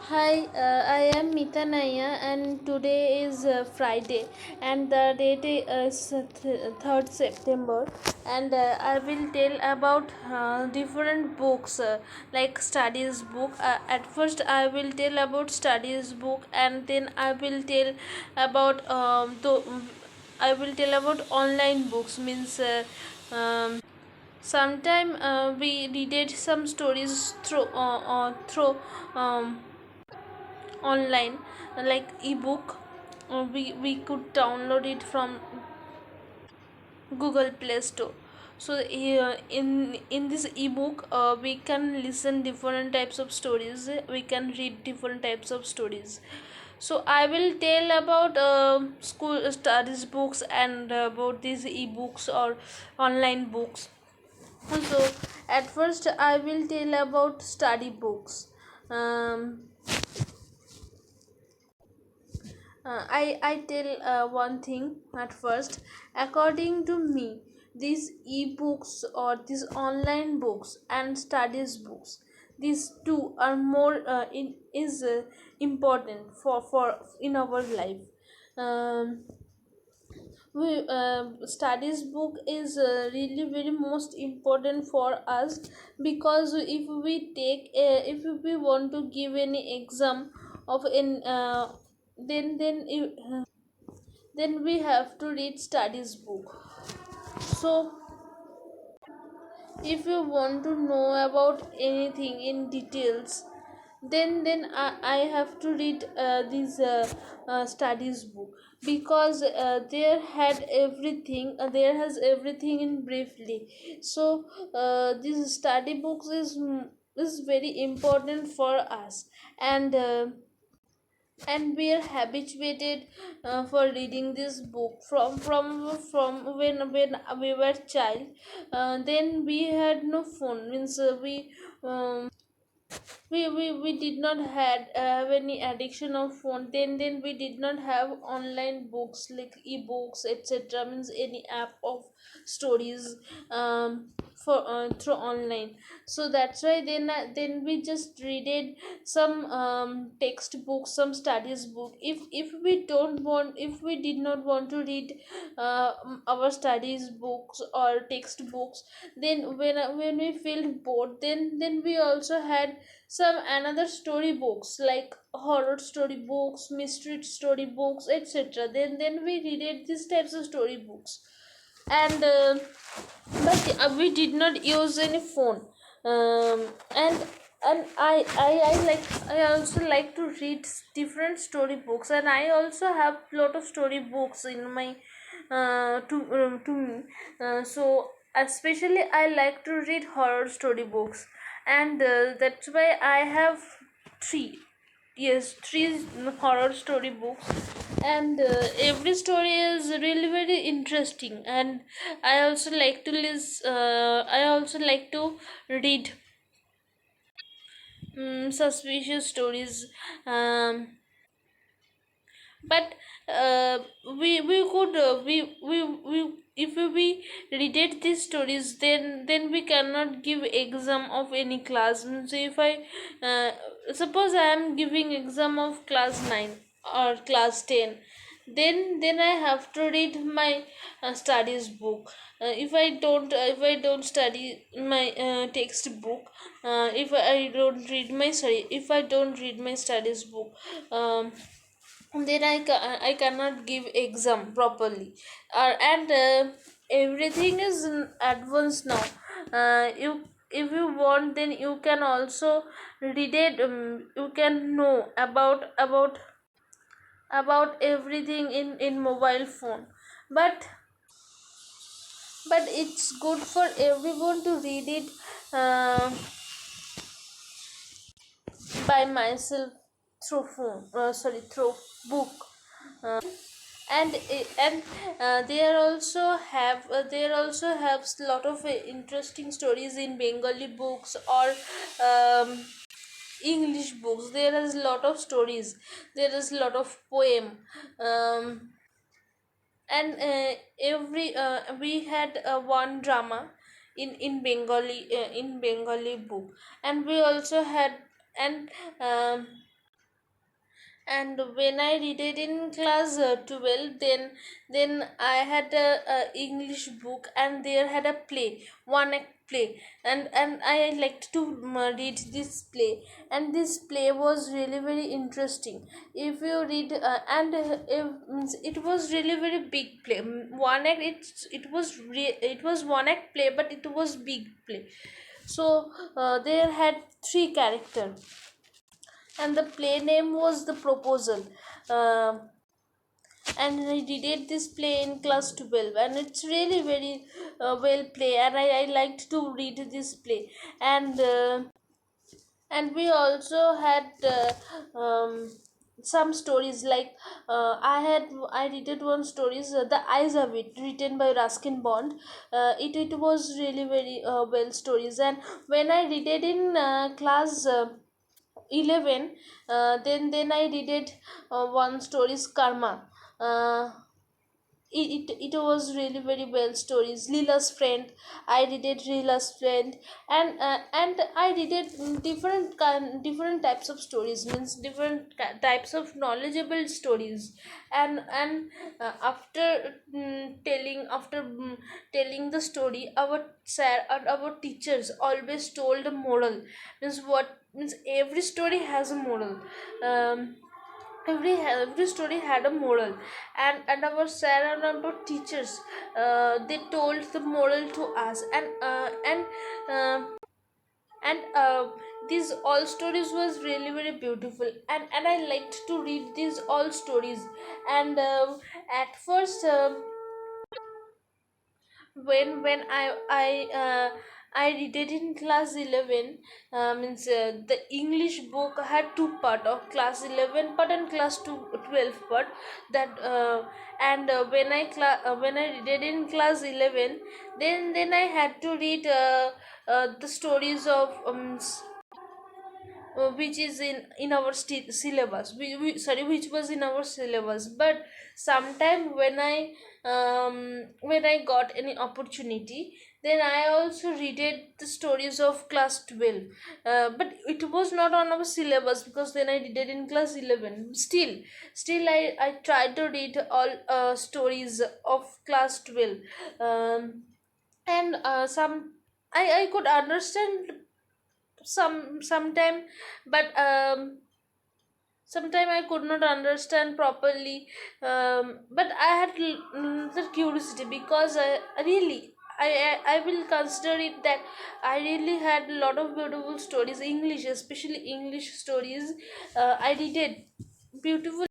Hi, I am Mitanaya, and today is Friday, and the date is 3rd September, and I will tell about different books like studies book. At first, I will tell about studies book, and then about I will tell about online books means. Sometime we read some stories through um, online like ebook. We could download it from Google Play Store. So in this ebook we can listen different types of stories, we can read different types of stories. So I will tell about school studies books and about these ebooks or online books. So at first I will tell about study books. um, I tell one thing at first. According to me, these e-books or these online books and studies books, these two are more important for in our life. Um, we Studies book is really very most important for us, because if we want to give any exam of in then we have to read studies book. So if you want to know about anything in details, then I have to read studies book, because there has everything in briefly. So this study books is very important for us, and we are habituated for reading this book from when we were child. Then we had no phone, means we did not have any addiction of phone. Then we did not have online books like ebooks, etc., means any app of stories for through online. So that's why then we just read it some textbooks, some studies book. If we did not want to read our studies books or textbooks, then when we feel bored, then we also had some another story books like horror story books, mystery story books, etc. Then we read these types of story books. And but we did not use any phone. And I also like to read different story books, and I also have lot of story books in my to me. So especially I like to read horror story books, and that's why I have three, yes, three horror story books. And every story is really very interesting, and I also like to read suspicious stories. But uh, we could we if we read these stories, then we cannot give exam of any class. So if I uh, suppose I am giving exam of class 9 or class 10, then I have to read my studies book. If I don't study my textbook, if I don't read my studies book, then I cannot give exam properly. And everything is in advance now. You If you want, then you can also read it. You can know about everything in mobile phone. But but it's good for everyone to read it uh, by myself through phone, through book. And there also have lot of interesting stories in Bengali books or um, English books. There is lot of stories, there is lot of poem. And every We had one drama in Bengali book. And we also had and um, And when I read it in class 12, then I had a English book, and there had a play, one act play, and I liked to read this play, and this play was really very interesting. If you read and if, means it was really very big play. One act, it was one act play, but it was big play. So there had three characters, and the play name was The Proposal. Um and I did this play in class 12, and it's really very well play, and I liked to read this play. And uh, and we also had some stories like I read one stories, The Eyes of It, written by Ruskin Bond. It was really very well stories. And when I read it in class 11, then I did it one stories, Karma. uh, it was really very well stories. Leela's Friend, I did it Leela's Friend. And I did it different types of stories, means different types of knowledgeable stories. And after telling the story, our sir and our teachers always told a moral. Means what means every story has a moral. Every story had a moral, and our sir and our teachers, they told the moral to us. Uh, and these all stories was really very beautiful, and I liked to read these all stories. And at first, when I read it in class 11, means the English book had two part of class 11 part and class 12 part. That and when I read it in class 11, then I had to read the stories of which is in our syllabus, which was in our syllabus. But sometime when I got any opportunity, then I also read it the stories of class 12. But it was not on our syllabus, because then I did it in class 11. Still I tried to read all stories of class 12. And some I could understand sometime, but sometime I could not understand properly. But I had the curiosity, because really I will consider it that I really had a lot of beautiful stories, English, especially English stories. I read it beautiful.